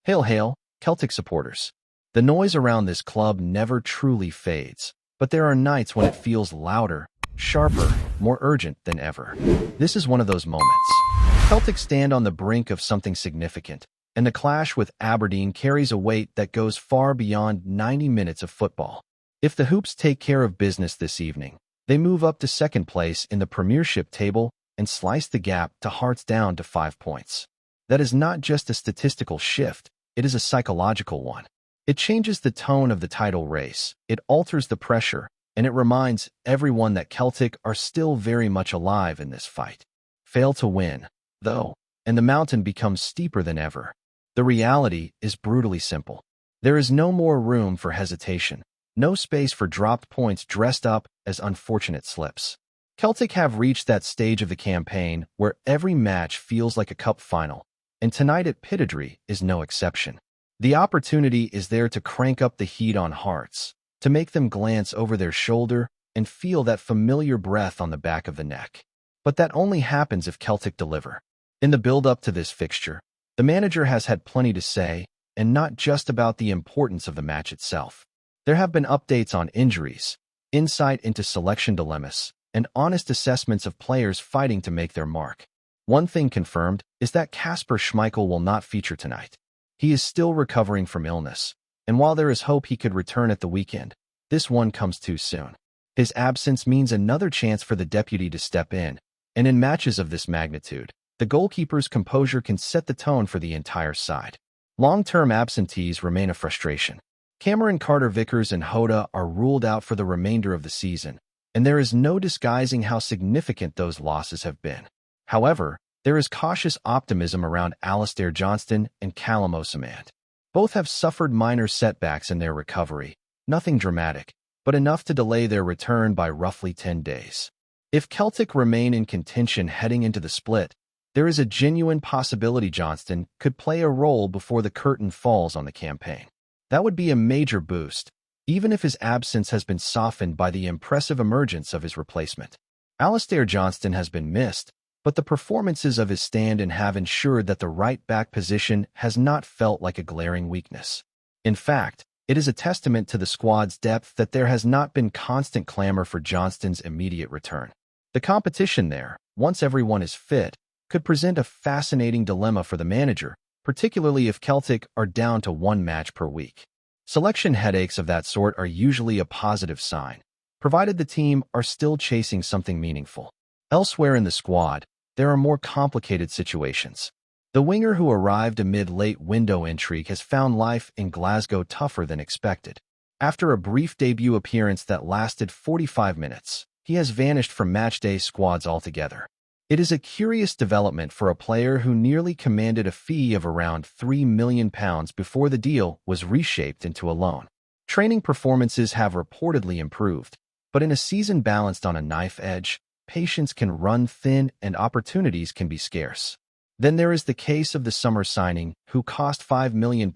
Hail, hail, Celtic supporters. The noise around this club never truly fades, but there are nights when it feels louder, sharper, more urgent than ever. This is one of those moments. Celtic stand on the brink of something significant, and the clash with Aberdeen carries a weight that goes far beyond 90 minutes of football. If the Hoops take care of business this evening, they move up to second place in the Premiership table and slice the gap to Hearts down to 5 points. That is not just a statistical shift, it is a psychological one. It changes the tone of the title race, it alters the pressure, and it reminds everyone that Celtic are still very much alive in this fight. Fail to win, though, and the mountain becomes steeper than ever. The reality is brutally simple. There is no more room for hesitation, no space for dropped points dressed up as unfortunate slips. Celtic have reached that stage of the campaign where every match feels like a cup final, and tonight at Pittodrie is no exception. The opportunity is there to crank up the heat on Hearts, to make them glance over their shoulder and feel that familiar breath on the back of the neck. But that only happens if Celtic deliver. In the build-up to this fixture, the manager has had plenty to say, and not just about the importance of the match itself. There have been updates on injuries, insight into selection dilemmas, and honest assessments of players fighting to make their mark. One thing confirmed is that Kasper Schmeichel will not feature tonight. He is still recovering from illness, and while there is hope he could return at the weekend, this one comes too soon. His absence means another chance for the deputy to step in, and in matches of this magnitude, the goalkeeper's composure can set the tone for the entire side. Long-term absentees remain a frustration. Cameron Carter-Vickers and Hoda are ruled out for the remainder of the season, and there is no disguising how significant those losses have been. However, there is cautious optimism around Alistair Johnston and Callum Osamand. Both have suffered minor setbacks in their recovery, nothing dramatic, but enough to delay their return by roughly 10 days. If Celtic remain in contention heading into the split, there is a genuine possibility Johnston could play a role before the curtain falls on the campaign. That would be a major boost, even if his absence has been softened by the impressive emergence of his replacement. Alistair Johnston has been missed, but the performances of his stand-in have ensured that the right-back position has not felt like a glaring weakness. In fact, it is a testament to the squad's depth that there has not been constant clamor for Johnston's immediate return. The competition there, once everyone is fit, could present a fascinating dilemma for the manager, particularly if Celtic are down to one match per week. Selection headaches of that sort are usually a positive sign, provided the team are still chasing something meaningful. Elsewhere in the squad, there are more complicated situations. The winger who arrived amid late window intrigue has found life in Glasgow tougher than expected. After a brief debut appearance that lasted 45 minutes, he has vanished from matchday squads altogether. It is a curious development for a player who nearly commanded a fee of around £3 million before the deal was reshaped into a loan. Training performances have reportedly improved, but in a season balanced on a knife edge, patience can run thin and opportunities can be scarce. Then there is the case of the summer signing who cost £5 million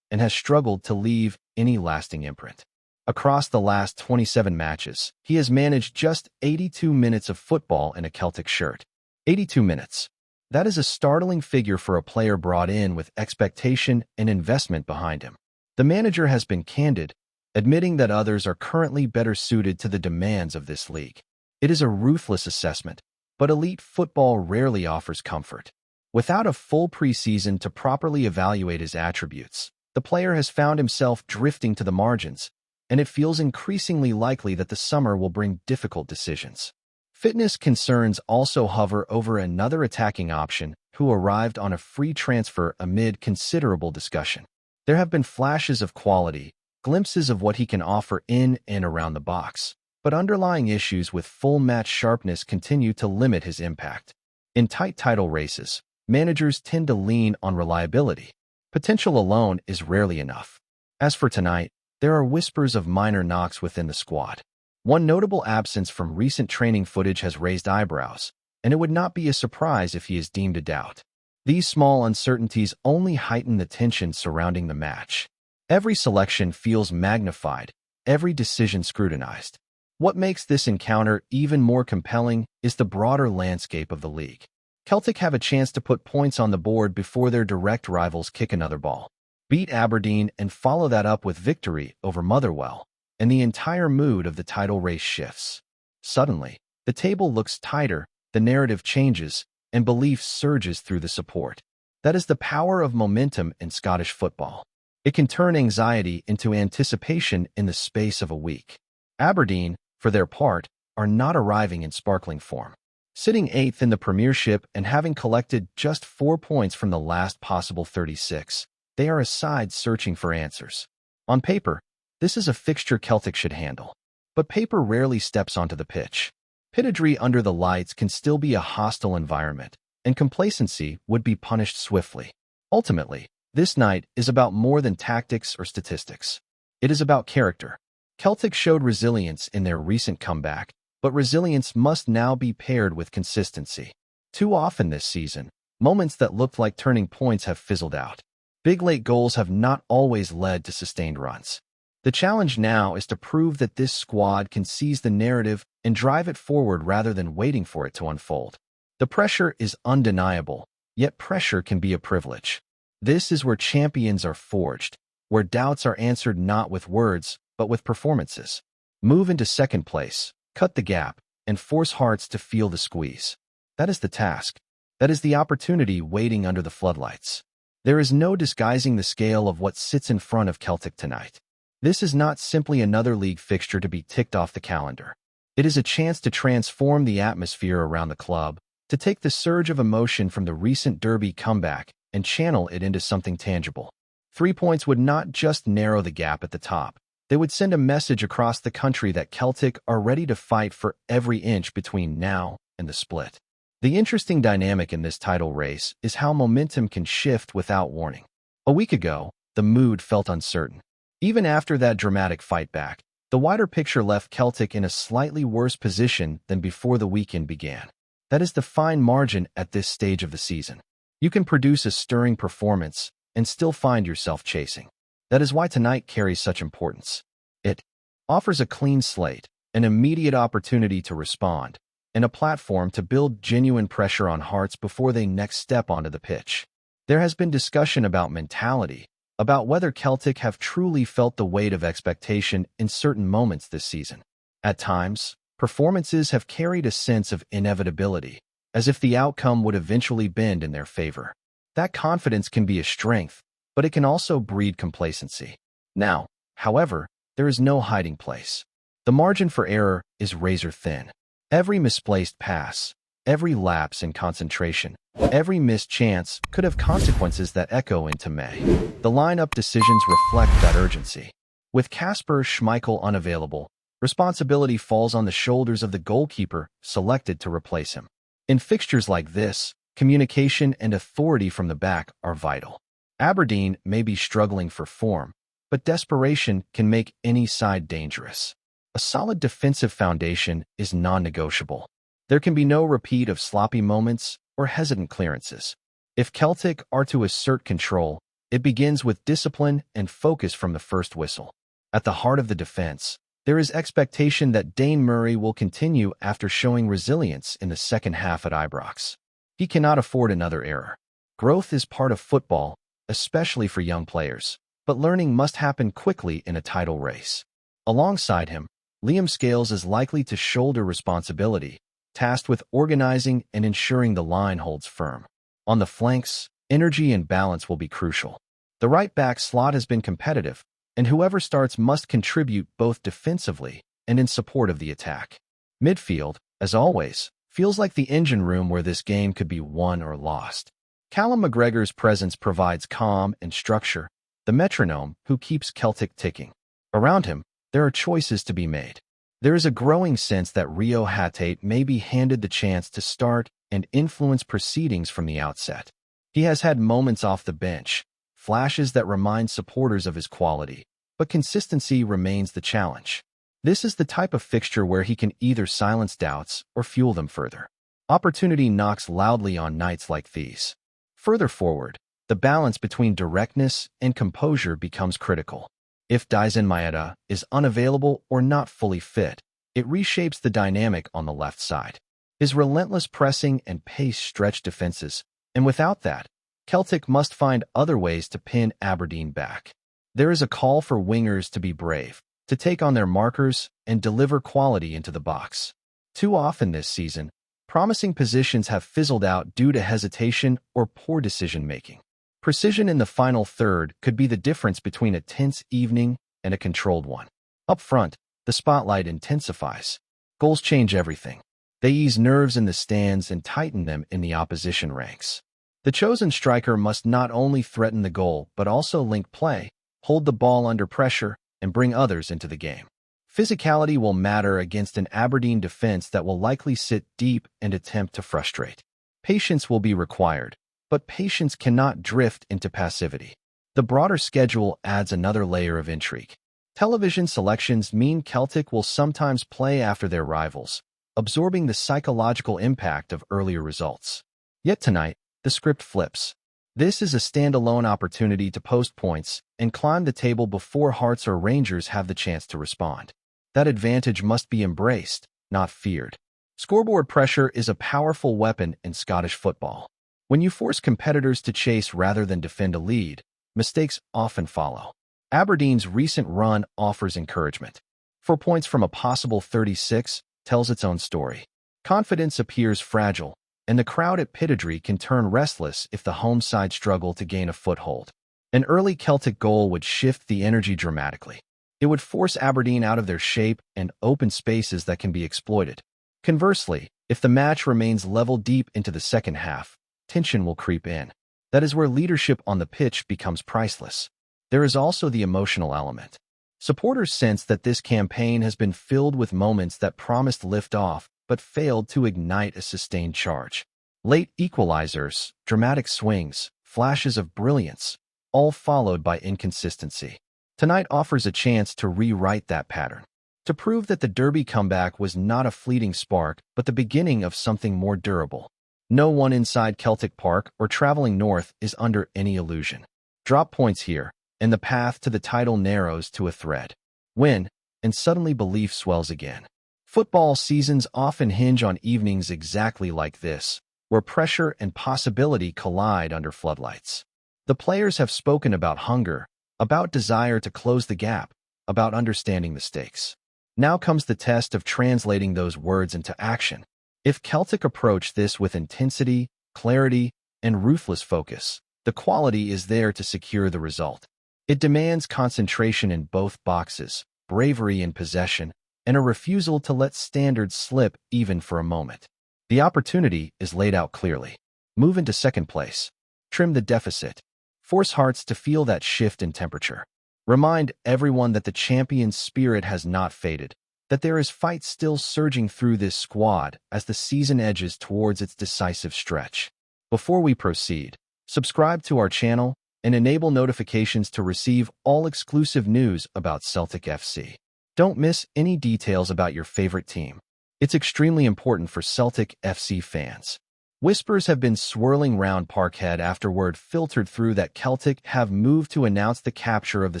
and has struggled to leave any lasting imprint. Across the last 27 matches, he has managed just 82 minutes of football in a Celtic shirt. 82 minutes. That is a startling figure for a player brought in with expectation and investment behind him. The manager has been candid, admitting that others are currently better suited to the demands of this league. It is a ruthless assessment, but elite football rarely offers comfort. Without a full preseason to properly evaluate his attributes, the player has found himself drifting to the margins, and it feels increasingly likely that the summer will bring difficult decisions. Fitness concerns also hover over another attacking option who arrived on a free transfer amid considerable discussion. There have been flashes of quality, glimpses of what he can offer in and around the box, but underlying issues with full-match sharpness continue to limit his impact. In tight title races, managers tend to lean on reliability. Potential alone is rarely enough. As for tonight, there are whispers of minor knocks within the squad. One notable absence from recent training footage has raised eyebrows, and it would not be a surprise if he is deemed a doubt. These small uncertainties only heighten the tension surrounding the match. Every selection feels magnified, every decision scrutinized. What makes this encounter even more compelling is the broader landscape of the league. Celtic have a chance to put points on the board before their direct rivals kick another ball. Beat Aberdeen and follow that up with victory over Motherwell, and the entire mood of the title race shifts. Suddenly, the table looks tighter, the narrative changes, and belief surges through the support. That is the power of momentum in Scottish football. It can turn anxiety into anticipation in the space of a week. Aberdeen, for their part, are not arriving in sparkling form. Sitting 8th in the Premiership and having collected just 4 points from the last possible 36, they are a side searching for answers. On paper, this is a fixture Celtic should handle. But paper rarely steps onto the pitch. Pittodrie under the lights can still be a hostile environment, and complacency would be punished swiftly. Ultimately, this night is about more than tactics or statistics. It is about character. Celtic showed resilience in their recent comeback, but resilience must now be paired with consistency. Too often this season, moments that looked like turning points have fizzled out. Big late goals have not always led to sustained runs. The challenge now is to prove that this squad can seize the narrative and drive it forward rather than waiting for it to unfold. The pressure is undeniable, yet pressure can be a privilege. This is where champions are forged, where doubts are answered not with words, but with performances. Move into second place, cut the gap, and force hearts to feel the squeeze. That is the task. That is the opportunity waiting under the floodlights. There is no disguising the scale of what sits in front of Celtic tonight. This is not simply another league fixture to be ticked off the calendar. It is a chance to transform the atmosphere around the club, to take the surge of emotion from the recent derby comeback and channel it into something tangible. 3 points would not just narrow the gap at the top. They would send a message across the country that Celtic are ready to fight for every inch between now and the split. The interesting dynamic in this title race is how momentum can shift without warning. A week ago, the mood felt uncertain. Even after that dramatic fight back, the wider picture left Celtic in a slightly worse position than before the weekend began. That is the fine margin at this stage of the season. You can produce a stirring performance and still find yourself chasing. That is why tonight carries such importance. It offers a clean slate, an immediate opportunity to respond, and a platform to build genuine pressure on hearts before they next step onto the pitch. There has been discussion about mentality, about whether Celtic have truly felt the weight of expectation in certain moments this season. At times, performances have carried a sense of inevitability, as if the outcome would eventually bend in their favor. That confidence can be a strength, but it can also breed complacency. Now, however, there is no hiding place. The margin for error is razor thin. Every misplaced pass, every lapse in concentration, every missed chance could have consequences that echo into May. The lineup decisions reflect that urgency. With Kasper Schmeichel unavailable, responsibility falls on the shoulders of the goalkeeper selected to replace him. In fixtures like this, communication and authority from the back are vital. Aberdeen may be struggling for form, but desperation can make any side dangerous. A solid defensive foundation is non-negotiable. There can be no repeat of sloppy moments or hesitant clearances. If Celtic are to assert control, it begins with discipline and focus from the first whistle. At the heart of the defense, there is expectation that Dane Murray will continue after showing resilience in the second half at Ibrox. He cannot afford another error. Growth is part of football, especially for young players, but learning must happen quickly in a title race. Alongside him, Liam Scales is likely to shoulder responsibility, tasked with organizing and ensuring the line holds firm. On the flanks, energy and balance will be crucial. The right-back slot has been competitive, and whoever starts must contribute both defensively and in support of the attack. Midfield, as always, feels like the engine room where this game could be won or lost. Callum McGregor's presence provides calm and structure, the metronome who keeps Celtic ticking. Around him, there are choices to be made. There is a growing sense that Rio Hatate may be handed the chance to start and influence proceedings from the outset. He has had moments off the bench, flashes that remind supporters of his quality, but consistency remains the challenge. This is the type of fixture where he can either silence doubts or fuel them further. Opportunity knocks loudly on nights like these. Further forward, the balance between directness and composure becomes critical. If Daisen Maeda is unavailable or not fully fit, it reshapes the dynamic on the left side. His relentless pressing and pace stretch defenses, and without that, Celtic must find other ways to pin Aberdeen back. There is a call for wingers to be brave, to take on their markers and deliver quality into the box. Too often this season, promising positions have fizzled out due to hesitation or poor decision-making. Precision in the final third could be the difference between a tense evening and a controlled one. Up front, the spotlight intensifies. Goals change everything. They ease nerves in the stands and tighten them in the opposition ranks. The chosen striker must not only threaten the goal but also link play, hold the ball under pressure, and bring others into the game. Physicality will matter against an Aberdeen defense that will likely sit deep and attempt to frustrate. Patience will be required, but patience cannot drift into passivity. The broader schedule adds another layer of intrigue. Television selections mean Celtic will sometimes play after their rivals, absorbing the psychological impact of earlier results. Yet tonight, the script flips. This is a standalone opportunity to post points and climb the table before Hearts or Rangers have the chance to respond. That advantage must be embraced, not feared. Scoreboard pressure is a powerful weapon in Scottish football. When you force competitors to chase rather than defend a lead, mistakes often follow. Aberdeen's recent run offers encouragement. 4 points from a possible 36 tells its own story. Confidence appears fragile, and the crowd at Pittodrie can turn restless if the home side struggle to gain a foothold. An early Celtic goal would shift the energy dramatically. It would force Aberdeen out of their shape and open spaces that can be exploited. Conversely, if the match remains level deep into the second half, tension will creep in. That is where leadership on the pitch becomes priceless. There is also the emotional element. Supporters sense that this campaign has been filled with moments that promised lift-off but failed to ignite a sustained charge. Late equalizers, dramatic swings, flashes of brilliance, all followed by inconsistency. Tonight offers a chance to rewrite that pattern, to prove that the Derby comeback was not a fleeting spark but the beginning of something more durable. No one inside Celtic Park or traveling north is under any illusion. Drop points here, and the path to the title narrows to a thread. Win, and suddenly belief swells again. Football seasons often hinge on evenings exactly like this, where pressure and possibility collide under floodlights. The players have spoken about hunger, about desire to close the gap, about understanding the stakes. Now comes the test of translating those words into action. If Celtic approach this with intensity, clarity, and ruthless focus, the quality is there to secure the result. It demands concentration in both boxes, bravery in possession, and a refusal to let standards slip even for a moment. The opportunity is laid out clearly. Move into second place. Trim the deficit. Force Hearts to feel that shift in temperature. Remind everyone that the champion's spirit has not faded, that there is fight still surging through this squad as the season edges towards its decisive stretch. Before we proceed, subscribe to our channel and enable notifications to receive all exclusive news about Celtic FC. Don't miss any details about your favorite team. It's extremely important for Celtic FC fans. Whispers have been swirling round Parkhead after word filtered through that Celtic have moved to announce the capture of the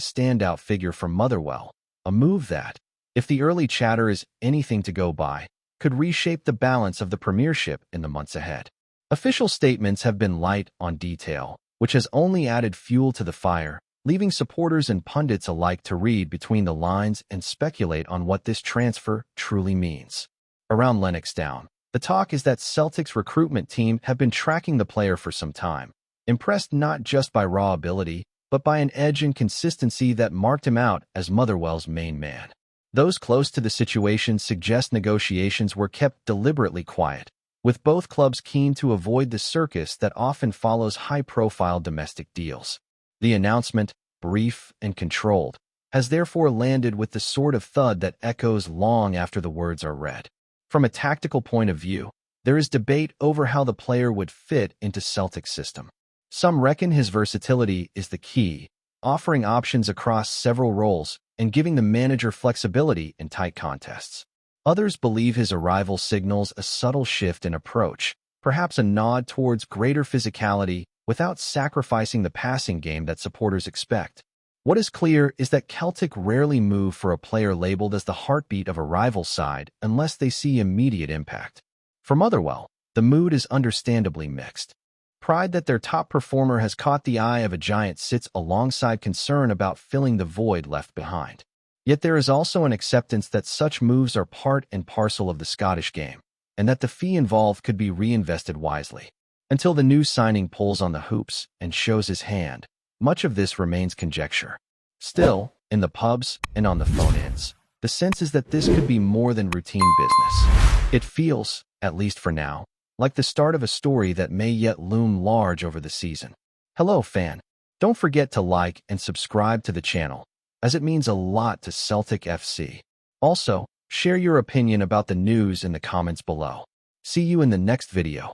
standout figure from Motherwell, a move that, if the early chatter is anything to go by, could reshape the balance of the Premiership in the months ahead. Official statements have been light on detail, which has only added fuel to the fire, leaving supporters and pundits alike to read between the lines and speculate on what this transfer truly means. Around Lennoxtown, the talk is that Celtic's recruitment team have been tracking the player for some time, impressed not just by raw ability, but by an edge and consistency that marked him out as Motherwell's main man. Those close to the situation suggest negotiations were kept deliberately quiet, with both clubs keen to avoid the circus that often follows high-profile domestic deals. The announcement, brief and controlled, has therefore landed with the sort of thud that echoes long after the words are read. From a tactical point of view, there is debate over how the player would fit into Celtic's system. Some reckon his versatility is the key, offering options across several roles and giving the manager flexibility in tight contests. Others believe his arrival signals a subtle shift in approach, perhaps a nod towards greater physicality without sacrificing the passing game that supporters expect. What is clear is that Celtic rarely move for a player labeled as the heartbeat of a rival side unless they see immediate impact. For Motherwell, the mood is understandably mixed. Pride that their top performer has caught the eye of a giant sits alongside concern about filling the void left behind. Yet there is also an acceptance that such moves are part and parcel of the Scottish game, and that the fee involved could be reinvested wisely. Until the new signing pulls on the hoops and shows his hand, much of this remains conjecture. Still, in the pubs and on the phone-ins, the sense is that this could be more than routine business. It feels, at least for now, like the start of a story that may yet loom large over the season. Hello, fan. Don't forget to like and subscribe to the channel, as it means a lot to Celtic FC. Also, share your opinion about the news in the comments below. See you in the next video.